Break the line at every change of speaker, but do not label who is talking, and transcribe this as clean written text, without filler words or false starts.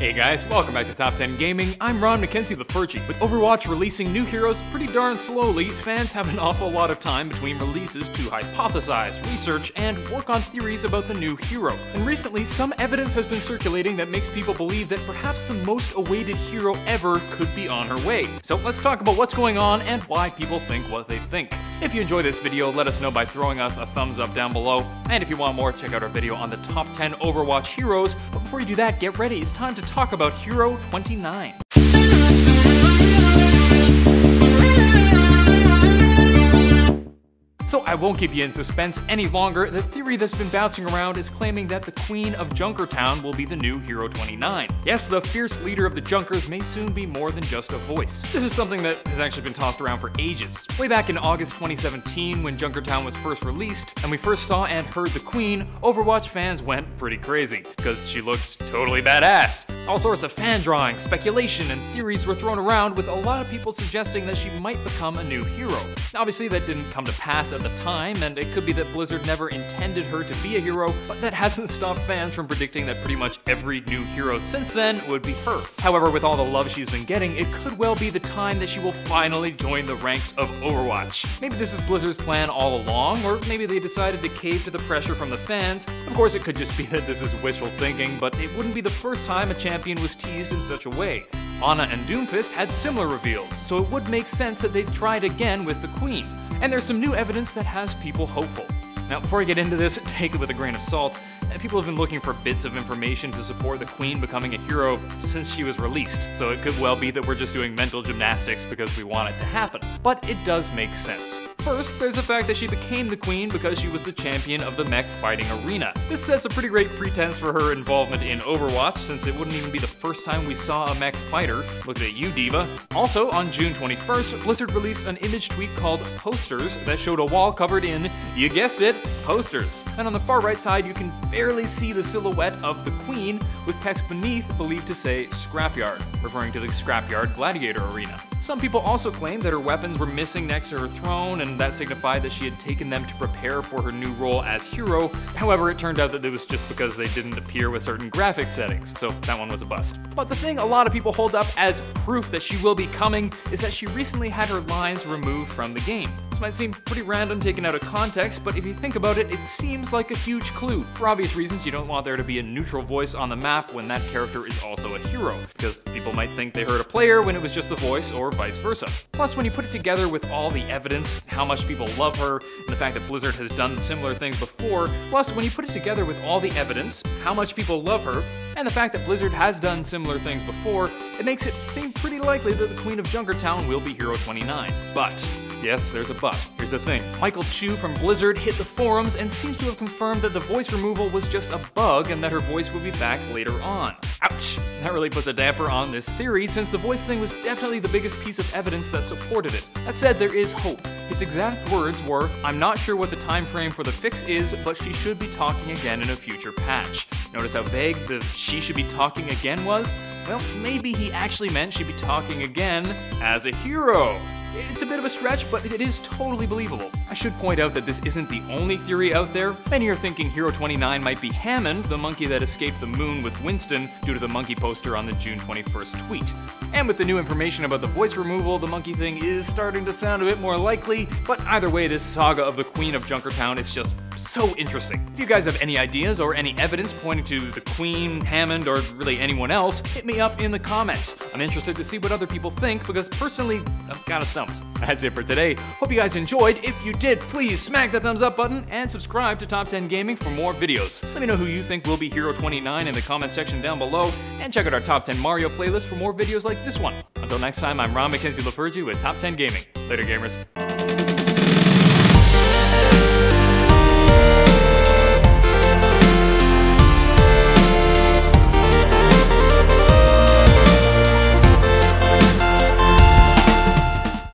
Hey guys, welcome back to Top 10 Gaming. I'm Ron McKenzie-Lefurgey. With Overwatch releasing new heroes pretty darn slowly, fans have an awful lot of time between releases to hypothesize, research, and work on theories about the new hero. And recently, some evidence has been circulating that makes people believe that perhaps the most awaited hero ever could be on her way. So let's talk about what's going on and why people think what they think. If you enjoy this video, let us know by throwing us a thumbs up down below. And if you want more, check out our video on the top 10 Overwatch heroes. But before you do that, get ready. It's time to talk about Hero 29. So I won't keep you in suspense any longer. The theory that's been bouncing around is claiming that the Queen of Junkertown will be the new Hero 29. Yes, the fierce leader of the Junkers may soon be more than just a voice. This is something that has actually been tossed around for ages. Way back in August 2017, when Junkertown was first released, and we first saw and heard the Queen, Overwatch fans went pretty crazy, because she looked totally badass. All sorts of fan drawings, speculation, and theories were thrown around, with a lot of people suggesting that she might become a new hero. Obviously, that didn't come to pass at the time, and it could be that Blizzard never intended her to be a hero, but that hasn't stopped fans from predicting that pretty much every new hero since then would be her. However, with all the love she's been getting, it could well be the time that she will finally join the ranks of Overwatch. Maybe this is Blizzard's plan all along, or maybe they decided to cave to the pressure from the fans. Of course, it could just be that this is wishful thinking, but it wouldn't be the first time a champion was teased in such a way. Ana and Doomfist had similar reveals, so it would make sense that they'd try it again with the Queen. And there's some new evidence that has people hopeful. Now, before I get into this, take it with a grain of salt. People have been looking for bits of information to support the Queen becoming a hero since she was released, so it could well be that we're just doing mental gymnastics because we want it to happen. But it does make sense. First, there's the fact that she became the Queen because she was the champion of the mech fighting arena. This sets a pretty great pretense for her involvement in Overwatch, since it wouldn't even be the first time we saw a mech fighter. Look at you, diva. Also, on June 21st, Blizzard released an image tweet called Posters that showed a wall covered in, you guessed it, posters. And on the far right side, you can barely see the silhouette of the Queen, with text beneath believed to say Scrapyard, referring to the Scrapyard Gladiator Arena. Some people also claim that her weapons were missing next to her throne, and that signified that she had taken them to prepare for her new role as hero. However, it turned out that it was just because they didn't appear with certain graphics settings, so that one was a bust. But the thing a lot of people hold up as proof that she will be coming is that she recently had her lines removed from the game. This might seem pretty random taken out of context, but if you think about it, it seems like a huge clue. For obvious reasons, you don't want there to be a neutral voice on the map when that character is also a hero, because people might think they heard a player when it was just the voice, or vice versa. Plus, when you put it together with all the evidence, how much people love her, and the fact that Blizzard has done similar things before, plus when you put it together with all the evidence, how much people love her, and the fact that Blizzard has done similar things before, it makes it seem pretty likely that the Queen of Junkertown will be Hero 29. But yes, there's a but. Here's the thing. Michael Chu from Blizzard hit the forums and seems to have confirmed that the voice removal was just a bug and that her voice will be back later on. Ouch! That really puts a damper on this theory, since the voice thing was definitely the biggest piece of evidence that supported it. That said, there is hope. His exact words were, "I'm not sure what the time frame for the fix is, but she should be talking again in a future patch." Notice how vague the "she should be talking again" was? Well, maybe he actually meant she'd be talking again as a hero. It's a bit of a stretch, but it is totally believable. I should point out that this isn't the only theory out there. Many are thinking Hero 29 might be Hammond, the monkey that escaped the moon with Winston, due to the monkey poster on the June 21st tweet. And with the new information about the voice removal, the monkey thing is starting to sound a bit more likely, but either way, this saga of the Queen of Junkertown is just so interesting. If you guys have any ideas or any evidence pointing to the Queen, Hammond, or really anyone else, hit me up in the comments. I'm interested to see what other people think, because personally, I'm kinda stumped. That's it for today. Hope you guys enjoyed. If you did, please smack the thumbs up button and subscribe to Top 10 Gaming for more videos. Let me know who you think will be Hero 29 in the comments section down below, and check out our Top 10 Mario playlist for more videos like this one. Until next time, I'm Ron McKenzie-Lefurgey with Top 10 Gaming. Later, gamers.